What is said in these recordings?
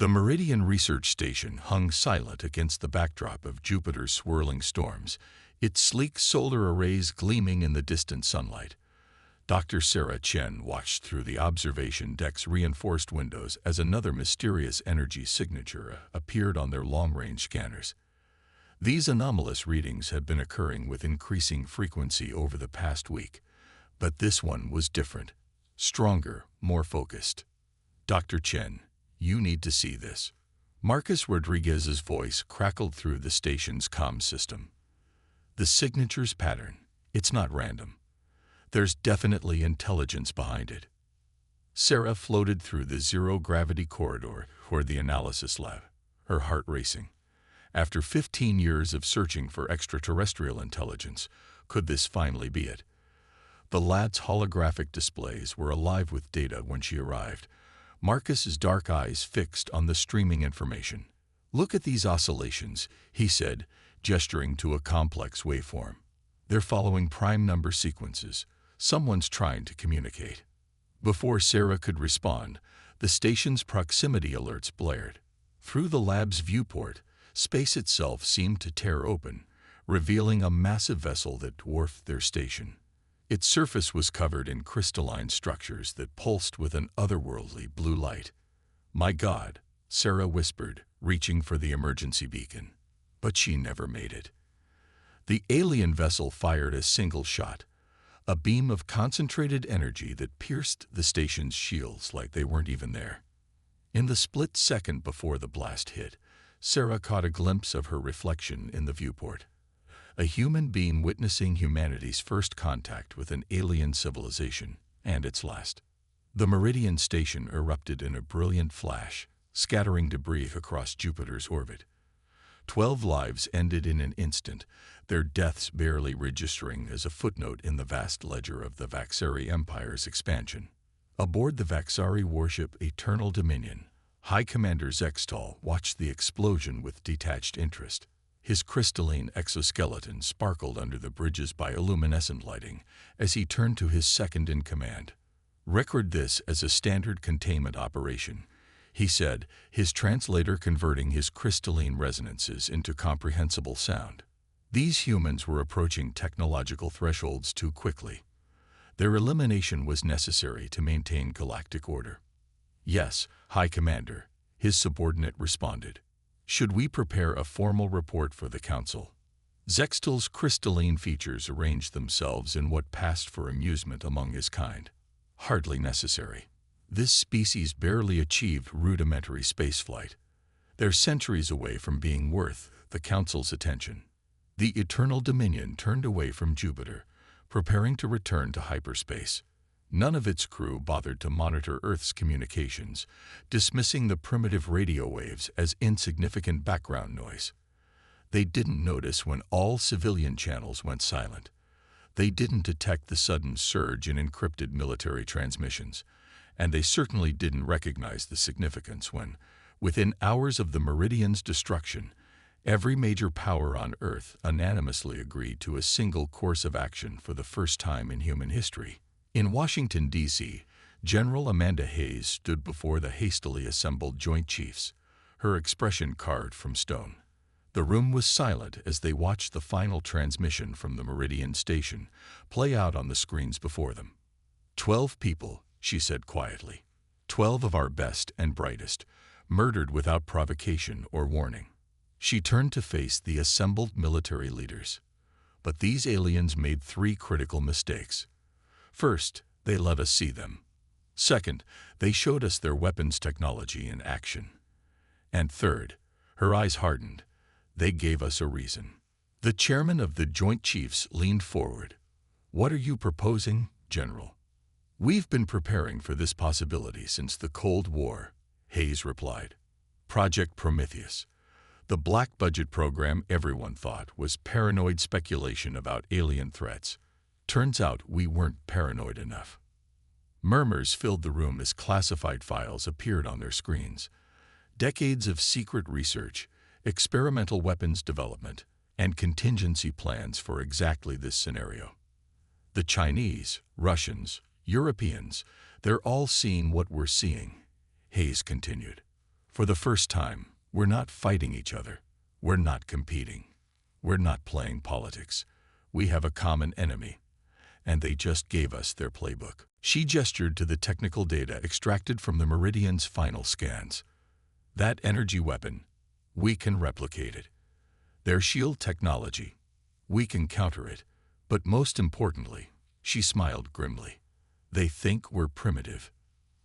The Meridian Research Station hung silent against the backdrop of Jupiter's swirling storms, its sleek solar arrays gleaming in the distant sunlight. Dr. Sarah Chen watched through the observation deck's reinforced windows as another mysterious energy signature appeared on their long-range scanners. These anomalous readings had been occurring with increasing frequency over the past week, but this one was different, stronger, more focused. Dr. Chen, you need to see this. Marcus Rodriguez's voice crackled through the station's comm system. The signature's pattern, it's not random. There's definitely intelligence behind it. Sarah floated through the zero-gravity corridor toward the analysis lab, her heart racing. After 15 years of searching for extraterrestrial intelligence, could this finally be it? The lab's holographic displays were alive with data when she arrived, Marcus's dark eyes fixed on the streaming information. Look at these oscillations, he said, gesturing to a complex waveform. They're following prime number sequences. Someone's trying to communicate. Before Sarah could respond, the station's proximity alerts blared. Through the lab's viewport, space itself seemed to tear open, revealing a massive vessel that dwarfed their station. Its surface was covered in crystalline structures that pulsed with an otherworldly blue light. "My God," Sarah whispered, reaching for the emergency beacon. But she never made it. The alien vessel fired a single shot, a beam of concentrated energy that pierced the station's shields like they weren't even there. In the split second before the blast hit, Sarah caught a glimpse of her reflection in the viewport. A human being witnessing humanity's first contact with an alien civilization, and its last. The Meridian Station erupted in a brilliant flash, scattering debris across Jupiter's orbit. 12 lives ended in an instant, their deaths barely registering as a footnote in the vast ledger of the Vaxari Empire's expansion. Aboard the Vaxari warship Eternal Dominion, High Commander Zextal watched the explosion with detached interest. His crystalline exoskeleton sparkled under the bridge's bioluminescent lighting as he turned to his second-in-command. "Record this as a standard containment operation," he said, his translator converting his crystalline resonances into comprehensible sound. These humans were approaching technological thresholds too quickly. Their elimination was necessary to maintain galactic order. "Yes, High Commander," his subordinate responded. "Should we prepare a formal report for the Council?" Zextal's crystalline features arranged themselves in what passed for amusement among his kind. "Hardly necessary. This species barely achieved rudimentary spaceflight. They're centuries away from being worth the Council's attention." The Eternal Dominion turned away from Jupiter, preparing to return to hyperspace. None of its crew bothered to monitor Earth's communications, dismissing the primitive radio waves as insignificant background noise. They didn't notice when all civilian channels went silent. They didn't detect the sudden surge in encrypted military transmissions, and they certainly didn't recognize the significance when, within hours of the Meridian's destruction, every major power on Earth unanimously agreed to a single course of action for the first time in human history. In Washington, D.C., General Amanda Hayes stood before the hastily assembled Joint Chiefs, her expression carved from stone. The room was silent as they watched the final transmission from the Meridian Station play out on the screens before them. 12 people, she said quietly. 12 of our best and brightest, murdered without provocation or warning. She turned to face the assembled military leaders. But these aliens made 3 critical mistakes. First, they let us see them. Second, they showed us their weapons technology in action. And third, her eyes hardened, they gave us a reason. The chairman of the Joint Chiefs leaned forward. "What are you proposing, General?" "We've been preparing for this possibility since the Cold War," Hayes replied. "Project Prometheus. The black budget program everyone thought was paranoid speculation about alien threats. Turns out we weren't paranoid enough." Murmurs filled the room as classified files appeared on their screens. Decades of secret research, experimental weapons development, and contingency plans for exactly this scenario. The Chinese, Russians, Europeans, they're all seeing what we're seeing, Hayes continued. For the first time, we're not fighting each other. We're not competing. We're not playing politics. We have a common enemy, and they just gave us their playbook. She gestured to the technical data extracted from the Meridian's final scans. That energy weapon, we can replicate it. Their shield technology, we can counter it. But most importantly, she smiled grimly, they think we're primitive,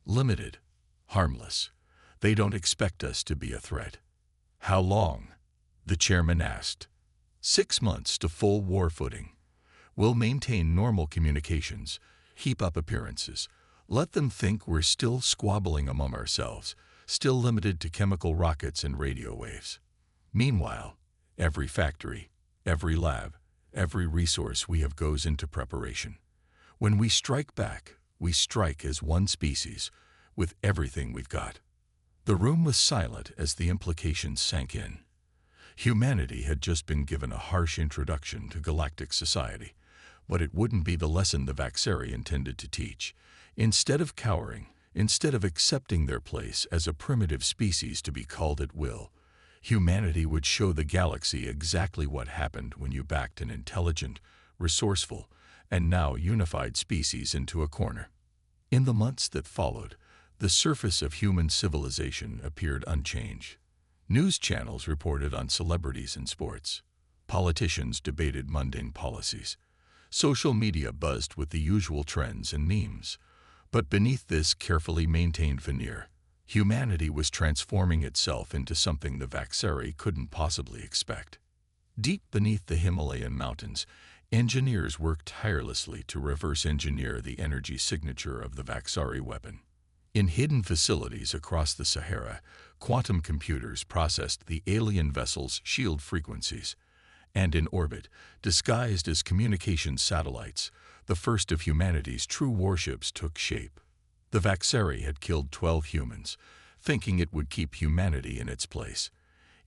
limited, harmless. They don't expect us to be a threat. How long? The chairman asked. 6 months to full war footing. We'll maintain normal communications, keep up appearances, let them think we're still squabbling among ourselves, still limited to chemical rockets and radio waves. Meanwhile, every factory, every lab, every resource we have goes into preparation. When we strike back, we strike as one species, with everything we've got. The room was silent as the implications sank in. Humanity had just been given a harsh introduction to galactic society, but it wouldn't be the lesson the Vaxeri intended to teach. Instead of cowering, instead of accepting their place as a primitive species to be culled at will, humanity would show the galaxy exactly what happened when you backed an intelligent, resourceful, and now unified species into a corner. In the months that followed, the surface of human civilization appeared unchanged. News channels reported on celebrities and sports. Politicians debated mundane policies. Social media buzzed with the usual trends and memes. But beneath this carefully maintained veneer, humanity was transforming itself into something the Vaxeri couldn't possibly expect. Deep beneath the Himalayan mountains, engineers worked tirelessly to reverse engineer the energy signature of the Vaxeri weapon. In hidden facilities across the Sahara, quantum computers processed the alien vessel's shield frequencies, and in orbit, disguised as communication satellites, the first of humanity's true warships took shape. The Vaxeri had killed 12 humans, thinking it would keep humanity in its place.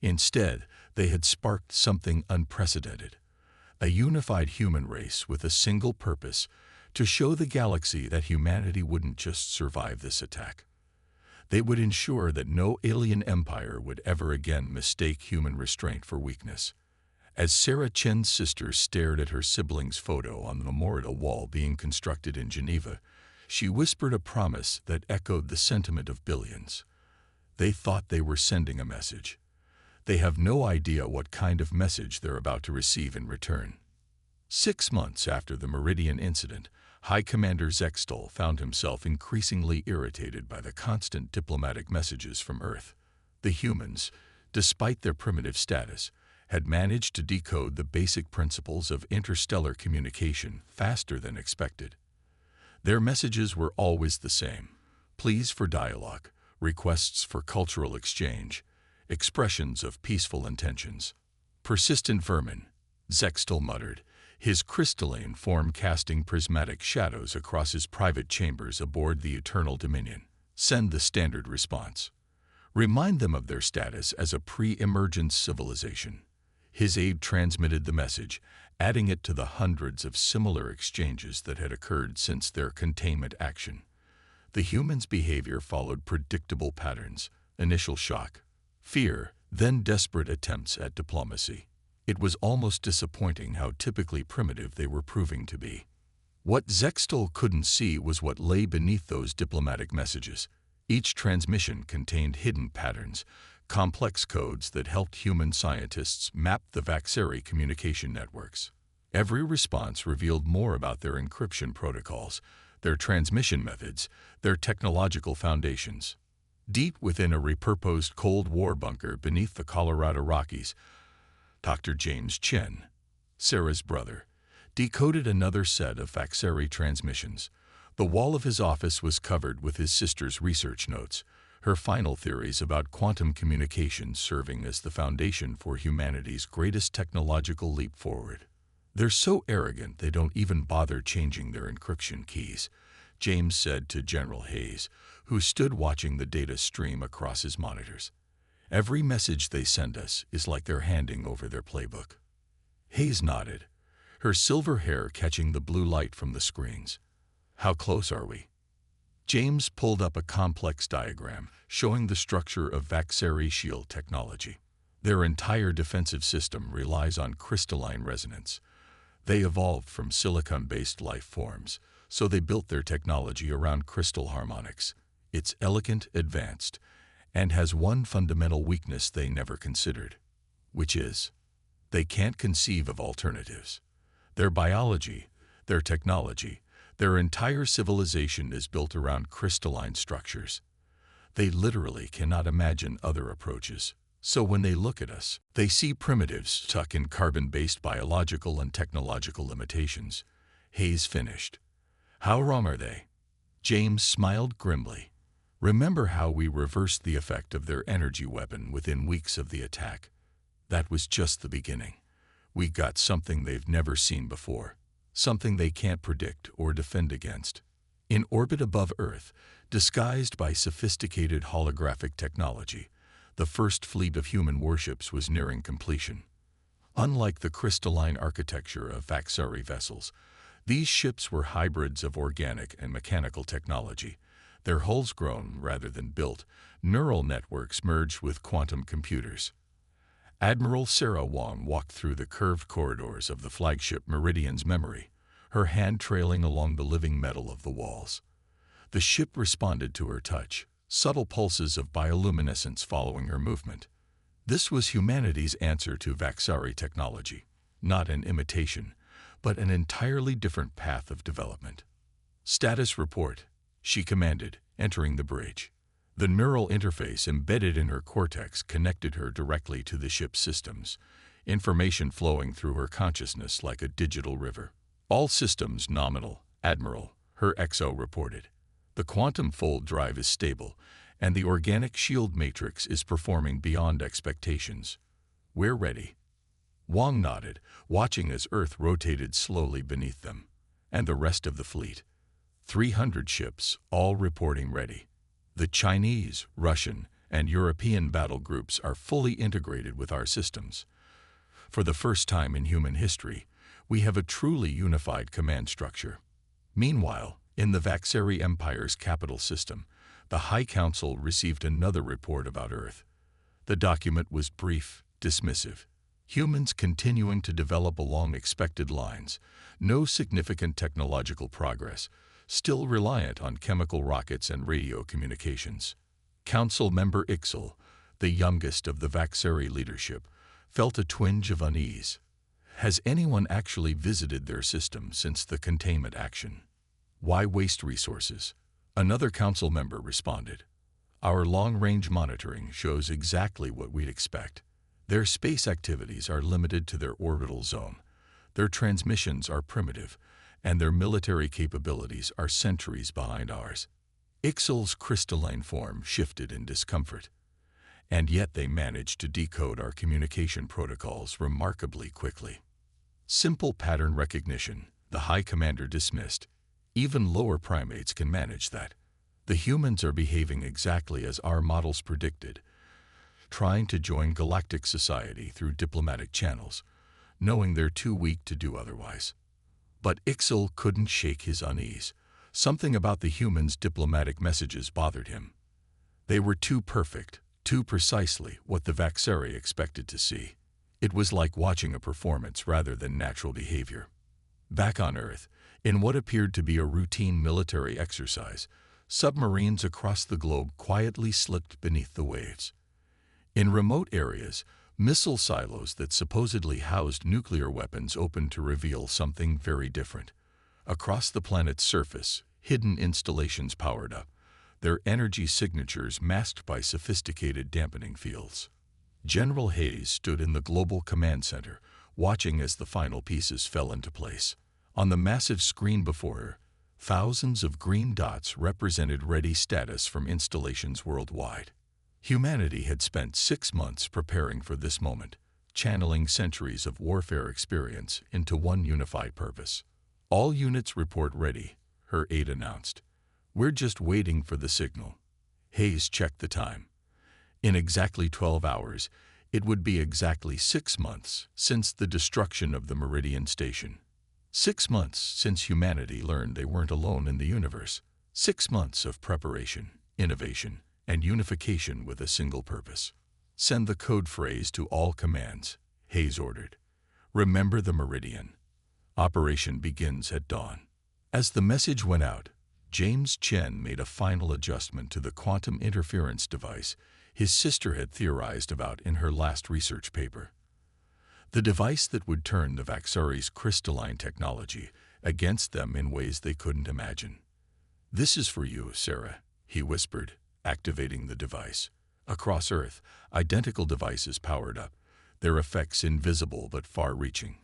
Instead, they had sparked something unprecedented, a unified human race with a single purpose: to show the galaxy that humanity wouldn't just survive this attack. They would ensure that no alien empire would ever again mistake human restraint for weakness. As Sarah Chen's sister stared at her sibling's photo on the memorial wall being constructed in Geneva, she whispered a promise that echoed the sentiment of billions. They thought they were sending a message. They have no idea what kind of message they're about to receive in return. 6 months after the Meridian incident, High Commander Zextol found himself increasingly irritated by the constant diplomatic messages from Earth. The humans, despite their primitive status, had managed to decode the basic principles of interstellar communication faster than expected. Their messages were always the same: pleas for dialogue, requests for cultural exchange, expressions of peaceful intentions. Persistent vermin, Zextol muttered, his crystalline form casting prismatic shadows across his private chambers aboard the Eternal Dominion. Send the standard response. Remind them of their status as a pre-emergence civilization. His aide transmitted the message, adding it to the hundreds of similar exchanges that had occurred since their containment action. The humans' behavior followed predictable patterns: initial shock, fear, then desperate attempts at diplomacy. It was almost disappointing how typically primitive they were proving to be. What Zextol couldn't see was what lay beneath those diplomatic messages. Each transmission contained hidden patterns, complex codes that helped human scientists map the Vaxeri communication networks. Every response revealed more about their encryption protocols, their transmission methods, their technological foundations. Deep within a repurposed Cold War bunker beneath the Colorado Rockies, Dr. James Chen, Sarah's brother, decoded another set of Vaxeri transmissions. The wall of his office was covered with his sister's research notes, her final theories about quantum communication serving as the foundation for humanity's greatest technological leap forward. They're so arrogant they don't even bother changing their encryption keys, James said to General Hayes, who stood watching the data stream across his monitors. Every message they send us is like they're handing over their playbook. Hayes nodded, her silver hair catching the blue light from the screens. How close are we? James pulled up a complex diagram showing the structure of Vaxari shield technology. Their entire defensive system relies on crystalline resonance. They evolved from silicon-based life forms, so they built their technology around crystal harmonics. It's elegant, advanced, and has one fundamental weakness they never considered, which is they can't conceive of alternatives. Their biology, their technology, their entire civilization is built around crystalline structures. They literally cannot imagine other approaches. So when they look at us, they see primitives stuck in carbon-based biological and technological limitations. Hayes finished. How wrong are they? James smiled grimly. Remember how we reversed the effect of their energy weapon within weeks of the attack? That was just the beginning. We got something they've never seen before, something they can't predict or defend against. In orbit above Earth, disguised by sophisticated holographic technology, the first fleet of human warships was nearing completion. Unlike the crystalline architecture of Vaxari vessels, these ships were hybrids of organic and mechanical technology. Their hulls grown rather than built, neural networks merged with quantum computers. Admiral Sarah Wong walked through the curved corridors of the flagship Meridian's memory, her hand trailing along the living metal of the walls. The ship responded to her touch, subtle pulses of bioluminescence following her movement. This was humanity's answer to Vaxari technology, not an imitation, but an entirely different path of development. Status report, she commanded, entering the bridge. The neural interface embedded in her cortex connected her directly to the ship's systems, information flowing through her consciousness like a digital river. All systems nominal, Admiral, her XO reported. The quantum fold drive is stable, and the organic shield matrix is performing beyond expectations. We're ready. Wong nodded, watching as Earth rotated slowly beneath them. And the rest of the fleet. 300 ships, all reporting ready. The Chinese, Russian, and European battle groups are fully integrated with our systems. For the first time in human history, we have a truly unified command structure. Meanwhile, in the Vaxari Empire's capital system, the High Council received another report about Earth. The document was brief, dismissive. Humans continuing to develop along expected lines, no significant technological progress, still reliant on chemical rockets and radio communications. Council member Ixel, the youngest of the Vaxari leadership, felt a twinge of unease. Has anyone actually visited their system since the containment action? Why waste resources? Another council member responded. Our long-range monitoring shows exactly what we'd expect. Their space activities are limited to their orbital zone. Their transmissions are primitive, and their military capabilities are centuries behind ours. Ixel's crystalline form shifted in discomfort. And yet they managed to decode our communication protocols remarkably quickly. Simple pattern recognition, the High Commander dismissed. Even lower primates can manage that. The humans are behaving exactly as our models predicted, trying to join galactic society through diplomatic channels, knowing they're too weak to do otherwise. But Ixel couldn't shake his unease. Something about the humans' diplomatic messages bothered him. They were too perfect, too precisely what the Vaxari expected to see. It was like watching a performance rather than natural behavior. Back on Earth, in what appeared to be a routine military exercise, submarines across the globe quietly slipped beneath the waves. In remote areas, missile silos that supposedly housed nuclear weapons opened to reveal something very different. Across the planet's surface, hidden installations powered up, their energy signatures masked by sophisticated dampening fields. General Hayes stood in the Global Command Center, watching as the final pieces fell into place. On the massive screen before her, thousands of green dots represented ready status from installations worldwide. Humanity had spent 6 months preparing for this moment, channeling centuries of warfare experience into one unified purpose. All units report ready, her aide announced. We're just waiting for the signal. Hayes checked the time. In exactly 12 hours, it would be exactly 6 months since the destruction of the Meridian Station. 6 months since humanity learned they weren't alone in the universe. 6 months of preparation, innovation, and unification with a single purpose. Send the code phrase to all commands, Hayes ordered. Remember the meridian. Operation begins at dawn. As the message went out, James Chen made a final adjustment to the quantum interference device his sister had theorized about in her last research paper. The device that would turn the Vaxari's crystalline technology against them in ways they couldn't imagine. "This is for you, Sarah," he whispered, activating the device. Across Earth, identical devices powered up, their effects invisible but far-reaching.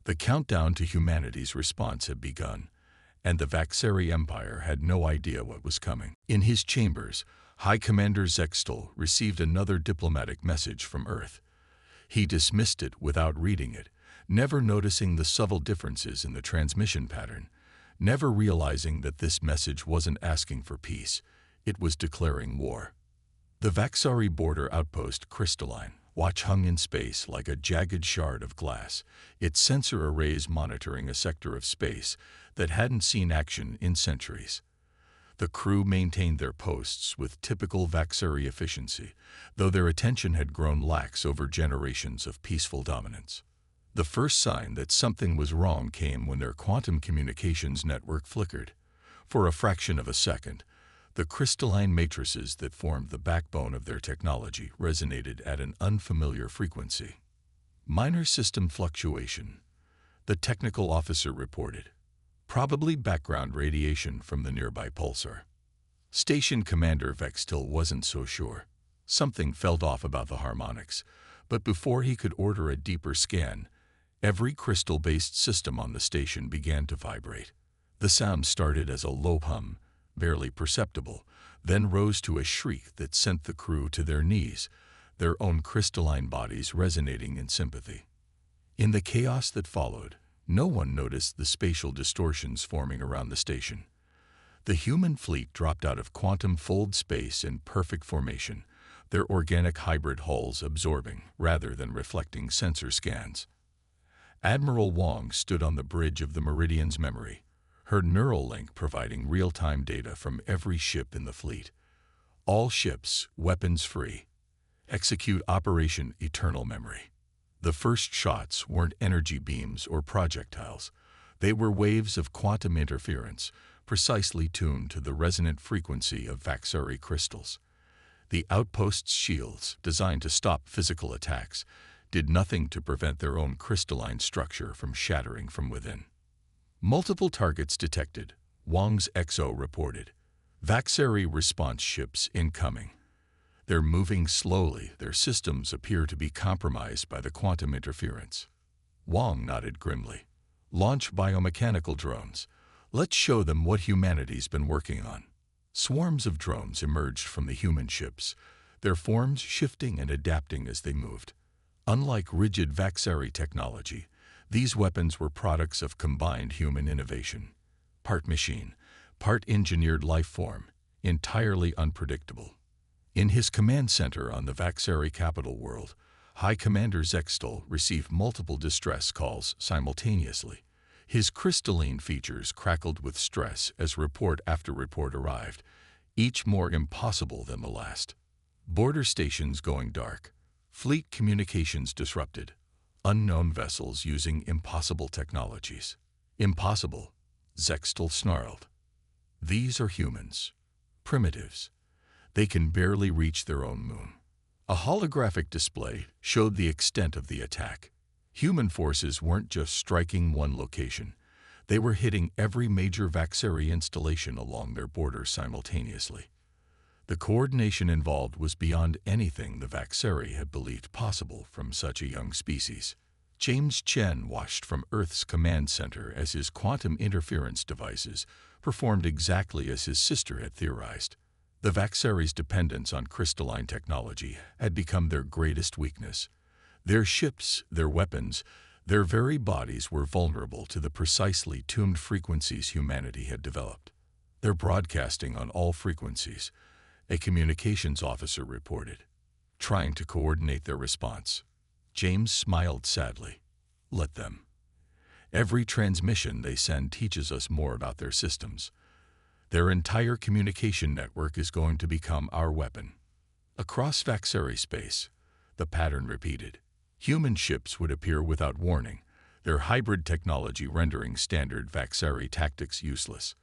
The countdown to humanity's response had begun, and the Vaxari Empire had no idea what was coming. In his chambers, High Commander Zextal received another diplomatic message from Earth. He dismissed it without reading it, never noticing the subtle differences in the transmission pattern, never realizing that this message wasn't asking for peace, it was declaring war. The Vaxari border outpost crystalline watch hung in space like a jagged shard of glass, its sensor arrays monitoring a sector of space that hadn't seen action in centuries. The crew maintained their posts with typical Vaxari efficiency, though their attention had grown lax over generations of peaceful dominance. The first sign that something was wrong came when their quantum communications network flickered. For a fraction of a second, the crystalline matrices that formed the backbone of their technology resonated at an unfamiliar frequency. "Minor system fluctuation," the technical officer reported. "Probably background radiation from the nearby pulsar." Station Commander Vextil wasn't so sure. Something felt off about the harmonics, but before he could order a deeper scan, every crystal-based system on the station began to vibrate. The sound started as a low hum, barely perceptible, then rose to a shriek that sent the crew to their knees, their own crystalline bodies resonating in sympathy. In the chaos that followed, no one noticed the spatial distortions forming around the station. The human fleet dropped out of quantum fold space in perfect formation, their organic hybrid hulls absorbing rather than reflecting sensor scans. Admiral Wong stood on the bridge of the Meridian's memory, her neural link providing real-time data from every ship in the fleet. All ships, weapons-free. Execute Operation Eternal Memory. The first shots weren't energy beams or projectiles. They were waves of quantum interference, precisely tuned to the resonant frequency of Vaxari crystals. The outpost's shields, designed to stop physical attacks, did nothing to prevent their own crystalline structure from shattering from within. "Multiple targets detected," Wong's XO reported. "Vaxari response ships incoming. They're moving slowly. Their systems appear to be compromised by the quantum interference." Wong nodded grimly. "Launch biomechanical drones. Let's show them what humanity's been working on." Swarms of drones emerged from the human ships, their forms shifting and adapting as they moved. Unlike rigid Vaxari technology, these weapons were products of combined human innovation. Part machine, part engineered life form, entirely unpredictable. In his command center on the Vaxari capital world, High Commander Zextal received multiple distress calls simultaneously. His crystalline features crackled with stress as report after report arrived, each more impossible than the last. Border stations going dark, fleet communications disrupted, unknown vessels using impossible technologies. "Impossible," Zextal snarled. "These are humans, primitives. They can barely reach their own moon." A holographic display showed the extent of the attack. Human forces weren't just striking one location. They were hitting every major Vaxari installation along their border simultaneously. The coordination involved was beyond anything the Vaxari had believed possible from such a young species. James Chen watched from Earth's command center as his quantum interference devices performed exactly as his sister had theorized. The Vaxari's dependence on crystalline technology had become their greatest weakness. Their ships, their weapons, their very bodies were vulnerable to the precisely tuned frequencies humanity had developed. "They're broadcasting on all frequencies," a communications officer reported, trying to coordinate their response. James smiled sadly. "Let them. Every transmission they send teaches us more about their systems. Their entire communication network is going to become our weapon. Across Vaxari space, the pattern repeated. Human ships would appear without warning, their hybrid technology rendering standard Vaxari tactics useless.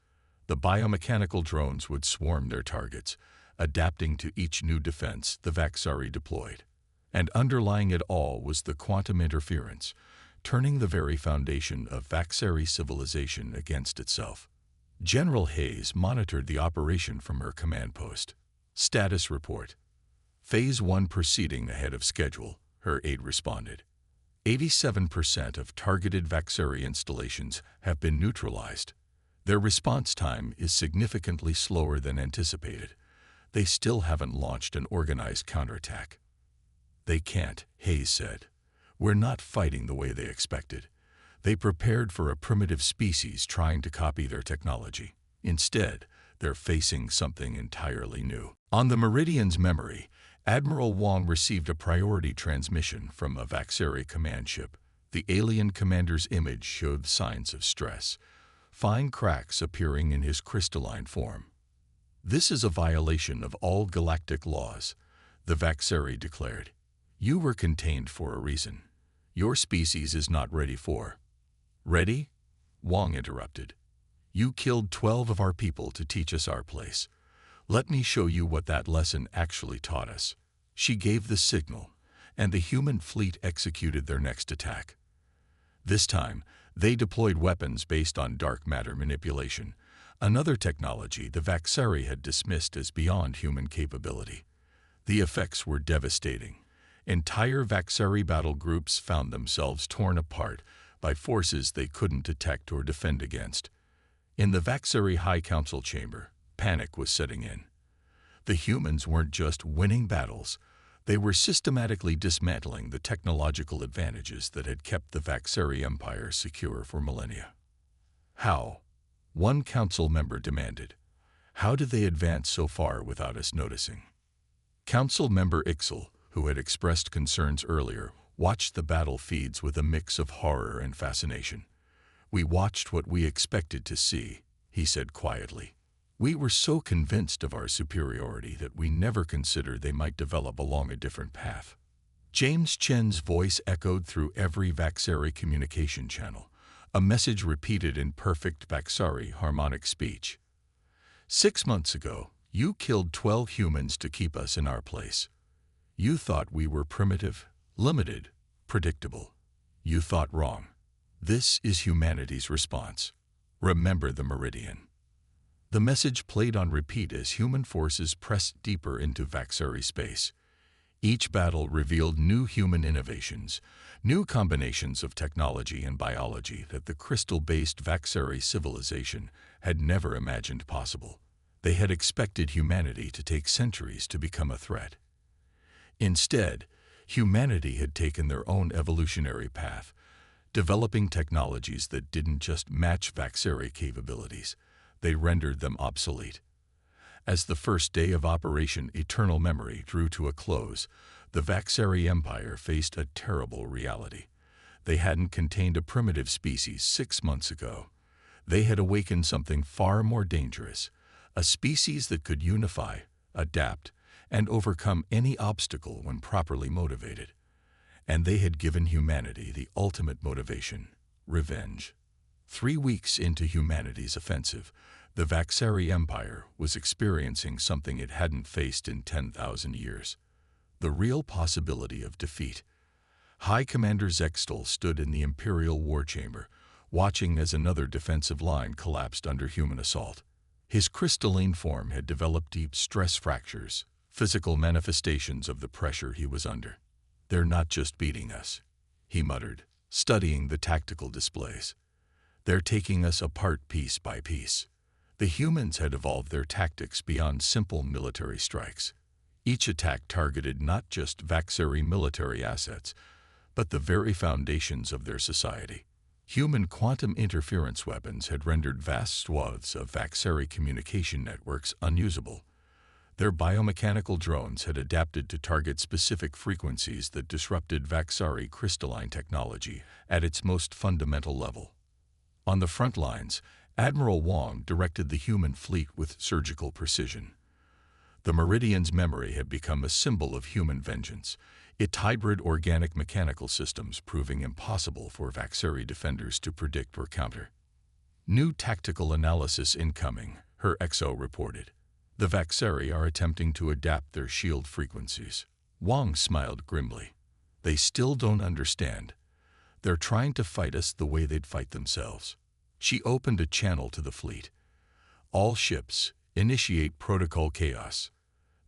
The biomechanical drones would swarm their targets, adapting to each new defense the Vaxari deployed. And underlying it all was the quantum interference, turning the very foundation of Vaxari civilization against itself. General Hayes monitored the operation from her command post. Status report. Phase 1 proceeding ahead of schedule, her aide responded. 87% of targeted Vaxari installations have been neutralized. Their response time is significantly slower than anticipated. They still haven't launched an organized counterattack. They can't, Hayes said. We're not fighting the way they expected. They prepared for a primitive species trying to copy their technology. Instead, they're facing something entirely new. On the Meridian's memory, Admiral Wong received a priority transmission from a Vaxari command ship. The alien commander's image showed signs of stress, fine cracks appearing in his crystalline form. This is a violation of all galactic laws, the Vaxari declared. You were contained for a reason. Your species is not ready for. Ready? Wong interrupted. You killed 12 of our people to teach us our place. Let me show you what that lesson actually taught us. She gave the signal, and the human fleet executed their next attack. This time, they deployed weapons based on dark matter manipulation, another technology the Vaxari had dismissed as beyond human capability. The effects were devastating. Entire Vaxari battle groups found themselves torn apart by forces they couldn't detect or defend against. In the Vaxari High Council chamber, panic was setting in. The humans weren't just winning battles, they were systematically dismantling the technological advantages that had kept the Vaxari Empire secure for millennia. How? One council member demanded. How did they advance so far without us noticing? Council member Ixel, who had expressed concerns earlier, watched the battle feeds with a mix of horror and fascination. We watched what we expected to see, he said quietly. We were so convinced of our superiority that we never considered they might develop along a different path. James Chen's voice echoed through every Vaxari communication channel, a message repeated in perfect Vaxari harmonic speech. 6 months ago, you killed 12 humans to keep us in our place. You thought we were primitive, limited, predictable. You thought wrong. This is humanity's response. Remember the Meridian. The message played on repeat as human forces pressed deeper into Vaxari space. Each battle revealed new human innovations, new combinations of technology and biology that the crystal-based Vaxari civilization had never imagined possible. They had expected humanity to take centuries to become a threat. Instead, humanity had taken their own evolutionary path, developing technologies that didn't just match Vaxari capabilities, they rendered them obsolete. As the first day of Operation Eternal Memory drew to a close, the Vaxari Empire faced a terrible reality. They hadn't contained a primitive species 6 months ago. They had awakened something far more dangerous, a species that could unify, adapt, and overcome any obstacle when properly motivated. And they had given humanity the ultimate motivation, revenge. 3 weeks into humanity's offensive, the Vaxari Empire was experiencing something it hadn't faced in 10,000 years. The real possibility of defeat. High Commander Zextal stood in the Imperial War Chamber, watching as another defensive line collapsed under human assault. His crystalline form had developed deep stress fractures, physical manifestations of the pressure he was under. They're not just beating us, he muttered, studying the tactical displays. They're taking us apart piece by piece. The humans had evolved their tactics beyond simple military strikes. Each attack targeted not just Vaxari military assets, but the very foundations of their society. Human quantum interference weapons had rendered vast swaths of Vaxari communication networks unusable. Their biomechanical drones had adapted to target specific frequencies that disrupted Vaxari crystalline technology at its most fundamental level. On the front lines, Admiral Wong directed the human fleet with surgical precision. The Meridian's memory had become a symbol of human vengeance, its hybrid organic-mechanical systems proving impossible for Vaxeri defenders to predict or counter. New tactical analysis incoming, her XO reported. The Vaxeri are attempting to adapt their shield frequencies. Wong smiled grimly. They still don't understand. They're trying to fight us the way they'd fight themselves. She opened a channel to the fleet. All ships, initiate protocol chaos.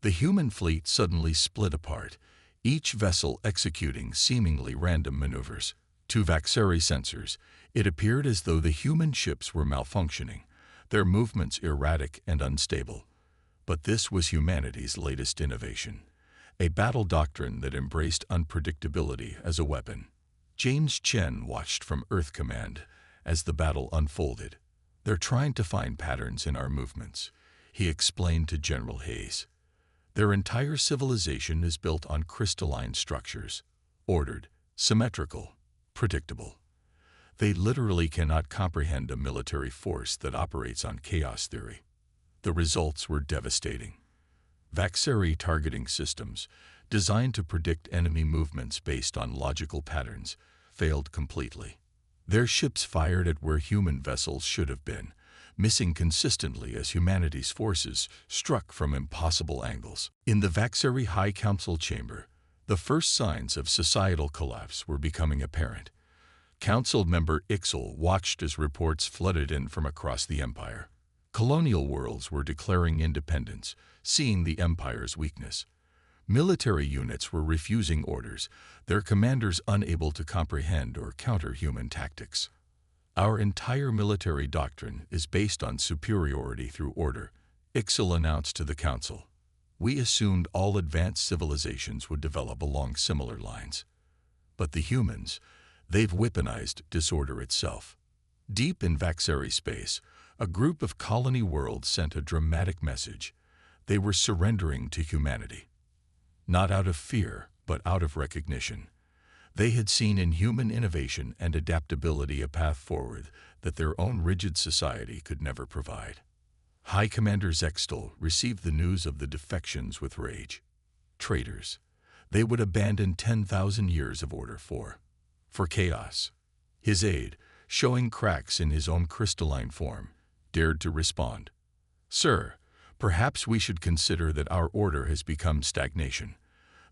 The human fleet suddenly split apart, each vessel executing seemingly random maneuvers. To Vaxeri sensors, it appeared as though the human ships were malfunctioning, their movements erratic and unstable. But this was humanity's latest innovation, a battle doctrine that embraced unpredictability as a weapon. James Chen watched from Earth Command as the battle unfolded. They're trying to find patterns in our movements, he explained to General Hayes. Their entire civilization is built on crystalline structures, ordered, symmetrical, predictable. They literally cannot comprehend a military force that operates on chaos theory. The results were devastating. Vaxeri targeting systems, designed to predict enemy movements based on logical patterns, failed completely. Their ships fired at where human vessels should have been, missing consistently as humanity's forces struck from impossible angles. In the Vaxeri High Council chamber, the first signs of societal collapse were becoming apparent. Council member Ixel watched as reports flooded in from across the empire. Colonial worlds were declaring independence, seeing the empire's weakness. Military units were refusing orders, their commanders unable to comprehend or counter human tactics. Our entire military doctrine is based on superiority through order, Ixel announced to the council. We assumed all advanced civilizations would develop along similar lines. But the humans, they've weaponized disorder itself. Deep in Vaxeri space, a group of colony worlds sent a dramatic message. They were surrendering to humanity. Not out of fear, but out of recognition. They had seen in human innovation and adaptability a path forward that their own rigid society could never provide. High Commander Zextel received the news of the defections with rage. Traitors. They would abandon 10,000 years of order for chaos. His aide, showing cracks in his own crystalline form, dared to respond. Sir, perhaps we should consider that our order has become stagnation.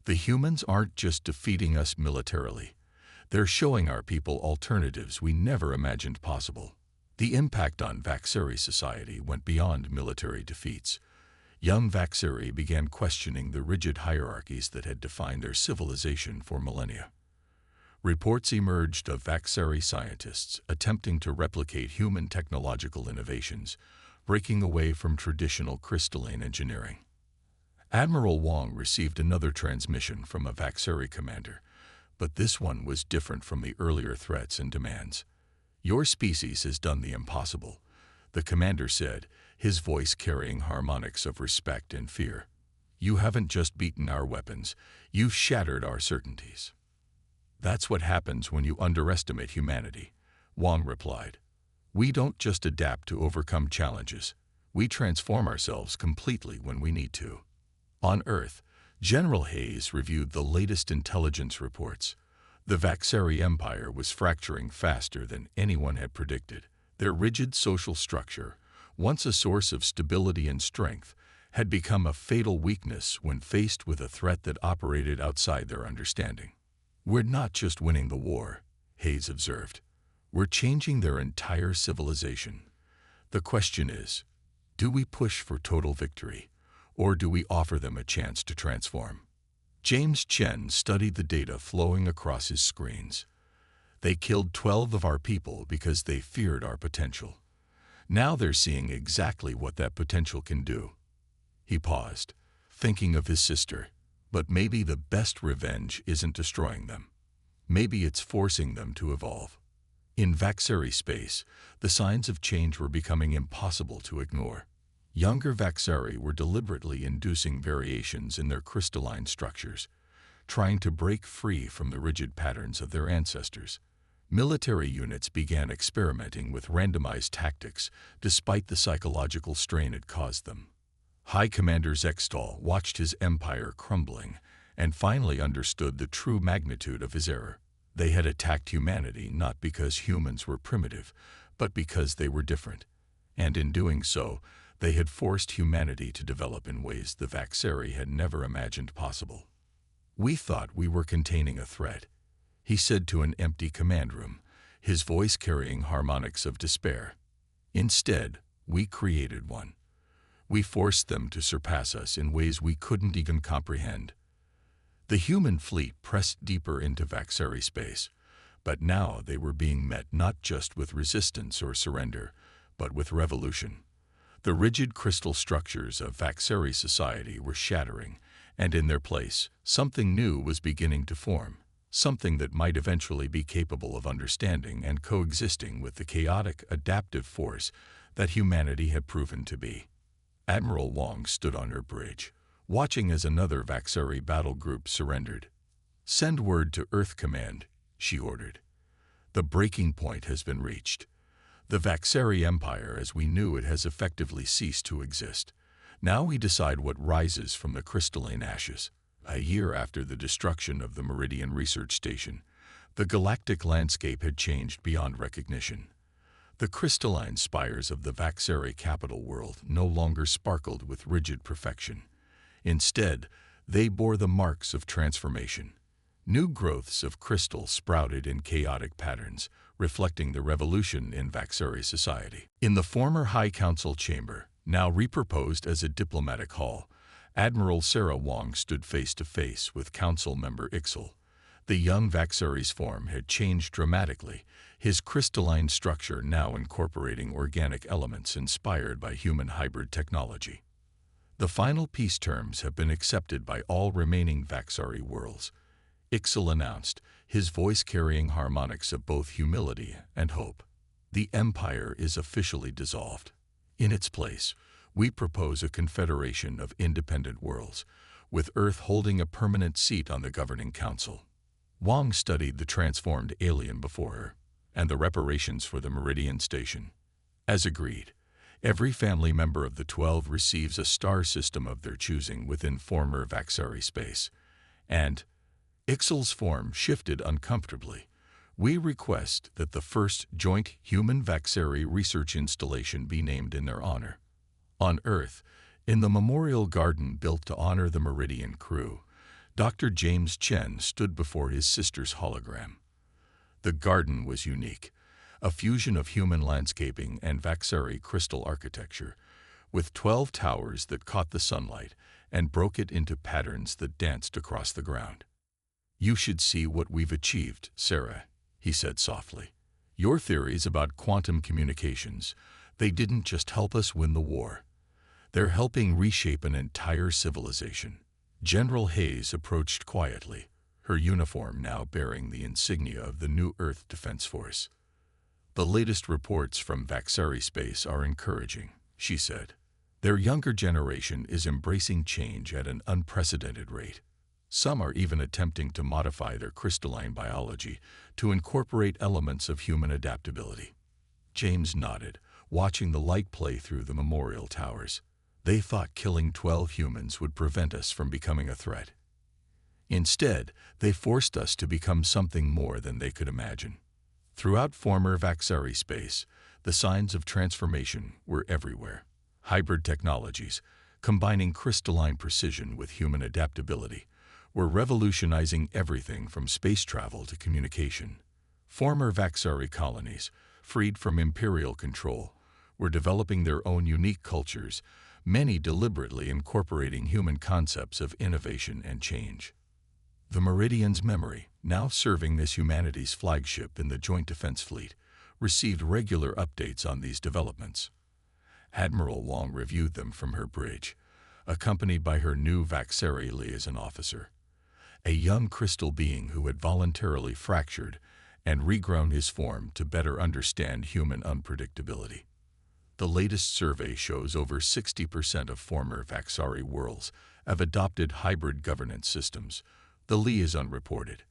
The humans aren't just defeating us militarily. They're showing our people alternatives we never imagined possible. The impact on Vaxeri society went beyond military defeats. Young Vaxeri began questioning the rigid hierarchies that had defined their civilization for millennia. Reports emerged of Vaxeri scientists attempting to replicate human technological innovations, breaking away from traditional crystalline engineering. Admiral Wong received another transmission from a Vaxeri commander, but this one was different from the earlier threats and demands. Your species has done the impossible, the commander said, his voice carrying harmonics of respect and fear. You haven't just beaten our weapons, you've shattered our certainties. That's what happens when you underestimate humanity, Wong replied. We don't just adapt to overcome challenges, we transform ourselves completely when we need to. On Earth, General Hayes reviewed the latest intelligence reports. The Vaxeri Empire was fracturing faster than anyone had predicted. Their rigid social structure, once a source of stability and strength, had become a fatal weakness when faced with a threat that operated outside their understanding. We're not just winning the war, Hayes observed. We're changing their entire civilization. The question is, do we push for total victory? Or do we offer them a chance to transform? James Chen studied the data flowing across his screens. They killed 12 of our people because they feared our potential. Now they're seeing exactly what that potential can do. He paused, thinking of his sister. But maybe the best revenge isn't destroying them. Maybe it's forcing them to evolve. In Vaxeri space, the signs of change were becoming impossible to ignore. Younger Vaxeri were deliberately inducing variations in their crystalline structures, trying to break free from the rigid patterns of their ancestors. Military units began experimenting with randomized tactics despite the psychological strain it caused them. High Commander Zextal watched his empire crumbling and finally understood the true magnitude of his error. They had attacked humanity not because humans were primitive, but because they were different. And in doing so, they had forced humanity to develop in ways the Vaxeri had never imagined possible. "We thought we were containing a threat," he said to an empty command room, his voice carrying harmonics of despair. "Instead, we created one. We forced them to surpass us in ways we couldn't even comprehend." The human fleet pressed deeper into Vaxeri space, but now they were being met not just with resistance or surrender, but with revolution. The rigid crystal structures of Vaxeri society were shattering, and in their place, something new was beginning to form, something that might eventually be capable of understanding and coexisting with the chaotic, adaptive force that humanity had proven to be. Admiral Wong stood on her bridge, watching as another Vaxeri battle group surrendered. "Send word to Earth Command," she ordered. "The breaking point has been reached. The Vaxeri Empire as we knew it has effectively ceased to exist. Now we decide what rises from the crystalline ashes." A year after the destruction of the Meridian Research Station, the galactic landscape had changed beyond recognition. The crystalline spires of the Vaxeri capital world no longer sparkled with rigid perfection. Instead, they bore the marks of transformation. New growths of crystal sprouted in chaotic patterns, reflecting the revolution in Vaxeri society. In the former High Council chamber, now repurposed as a diplomatic hall, Admiral Sarah Wong stood face to face with Council member Ixel. The young Vaxeri's form had changed dramatically, his crystalline structure now incorporating organic elements inspired by human hybrid technology. "The final peace terms have been accepted by all remaining Vaxeri worlds," Ixel announced, his voice carrying harmonics of both humility and hope. "The Empire is officially dissolved. In its place, we propose a confederation of independent worlds, with Earth holding a permanent seat on the governing council." Wong studied the transformed alien before her, and the reparations for the Meridian Station. As agreed, every family member of the 12 receives a star system of their choosing within former Vaxeri space. And Ixel's form shifted uncomfortably. "We request that the first joint human Vaxeri research installation be named in their honor." On Earth, in the memorial garden built to honor the Meridian crew, Dr. James Chen stood before his sister's hologram. The garden was unique, a fusion of human landscaping and Vaxeri crystal architecture, with 12 towers that caught the sunlight and broke it into patterns that danced across the ground. "You should see what we've achieved, Sarah," he said softly. "Your theories about quantum communications, they didn't just help us win the war. They're helping reshape an entire civilization." General Hayes approached quietly, her uniform now bearing the insignia of the New Earth Defense Force. "The latest reports from Vaxeri space are encouraging," she said. "Their younger generation is embracing change at an unprecedented rate. Some are even attempting to modify their crystalline biology to incorporate elements of human adaptability." James nodded, watching the light play through the memorial towers. "They thought killing 12 humans would prevent us from becoming a threat. Instead, they forced us to become something more than they could imagine." Throughout former Vaxeri space, the signs of transformation were everywhere. Hybrid technologies, combining crystalline precision with human adaptability, were revolutionizing everything from space travel to communication. Former Vaxeri colonies, freed from imperial control, were developing their own unique cultures, many deliberately incorporating human concepts of innovation and change. The Meridian's memory, now serving as humanity's flagship in the Joint Defense Fleet, received regular updates on these developments. Admiral Wong reviewed them from her bridge, accompanied by her new Vaxeri liaison officer, a young crystal being who had voluntarily fractured and regrown his form to better understand human unpredictability. The latest survey shows over 60% of former Vaxeri worlds have adopted hybrid governance systems, the liaison reported.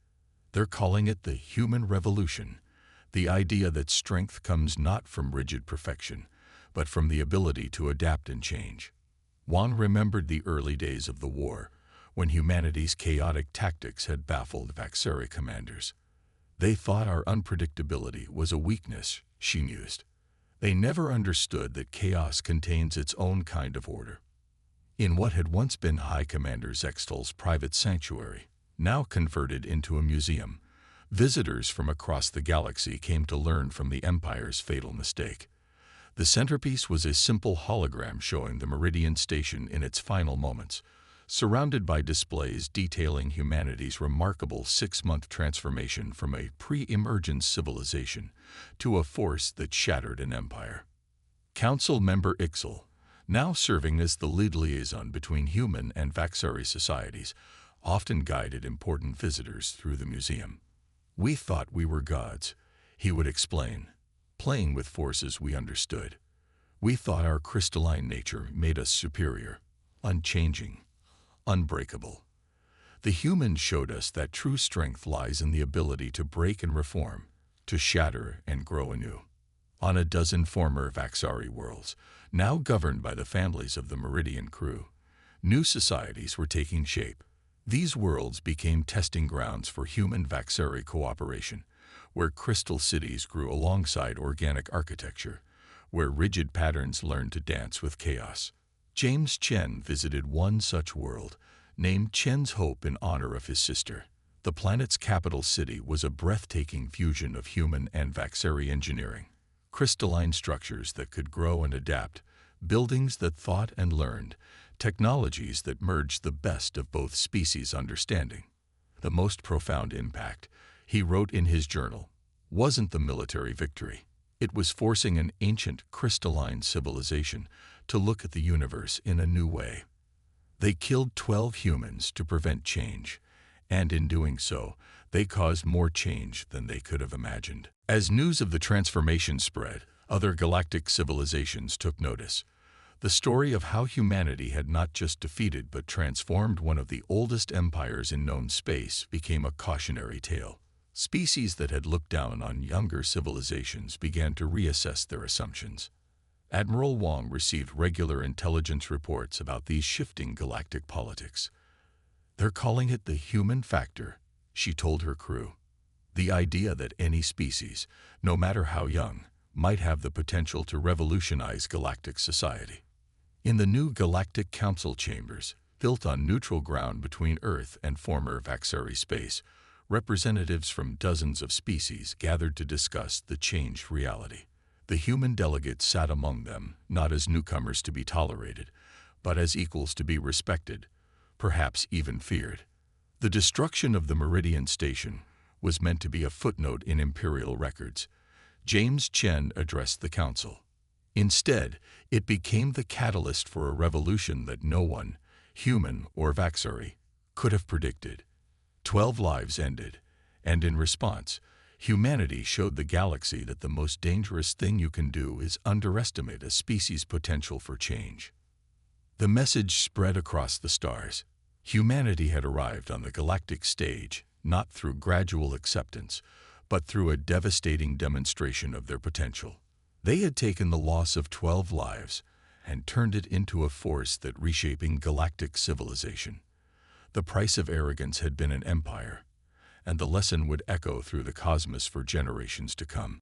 "They're calling it the human revolution, The idea that strength comes not from rigid perfection, but from the ability to adapt and change. Wang remembered the early days of the war, when humanity's chaotic tactics had baffled Vaxari commanders. They thought our unpredictability was a weakness, she mused. They never understood that chaos contains its own kind of order. In what had once been High Commander Zextal's private sanctuary, now converted into a museum, visitors from across the galaxy came to learn from the Empire's fatal mistake. The centerpiece was a simple hologram showing the Meridian Station in its final moments, surrounded by displays detailing humanity's remarkable 6-month transformation from a pre-emergence civilization to a force that shattered an empire. Council member Ixel, now serving as the lead liaison between human and Vaxari societies, often guided important visitors through the museum. We thought we were gods, he would explain, playing with forces we understood. We thought our crystalline nature made us superior, unchanging, unbreakable. The humans showed us that true strength lies in the ability to break and reform, to shatter and grow anew. On a dozen former Vaxari worlds, now governed by the families of the Meridian crew, new societies were taking shape. These worlds became testing grounds for human-Vaxari cooperation, where crystal cities grew alongside organic architecture, where rigid patterns learned to dance with chaos. James Chen visited one such world, named Chen's Hope in honor of his sister. The planet's capital city was a breathtaking fusion of human and Vaxari engineering. Crystalline structures that could grow and adapt, buildings that thought and learned, technologies that merged the best of both species' understanding. The most profound impact, he wrote in his journal, wasn't the military victory. It was forcing an ancient, crystalline civilization to look at the universe in a new way. They killed 12 humans to prevent change, and in doing so, they caused more change than they could have imagined. As news of the transformation spread, other galactic civilizations took notice. The story of how humanity had not just defeated but transformed one of the oldest empires in known space became a cautionary tale. Species that had looked down on younger civilizations began to reassess their assumptions. Admiral Wang received regular intelligence reports about these shifting galactic politics. They're calling it the human factor, she told her crew. The idea that any species, no matter how young, might have the potential to revolutionize galactic society. In the new Galactic Council chambers, built on neutral ground between Earth and former Vaxari space, representatives from dozens of species gathered to discuss the changed reality. The human delegates sat among them, not as newcomers to be tolerated, but as equals to be respected, perhaps even feared. The destruction of the Meridian Station was meant to be a footnote in imperial records. James Chen addressed the council. Instead, it became the catalyst for a revolution that no one, human or Vaxari, could have predicted. 12 lives ended, and in response, humanity showed the galaxy that the most dangerous thing you can do is underestimate a species' potential for change. The message spread across the stars. Humanity had arrived on the galactic stage, not through gradual acceptance, but through a devastating demonstration of their potential. They had taken the loss of 12 lives and turned it into a force that reshaping galactic civilization. The price of arrogance had been an empire, and the lesson would echo through the cosmos for generations to come.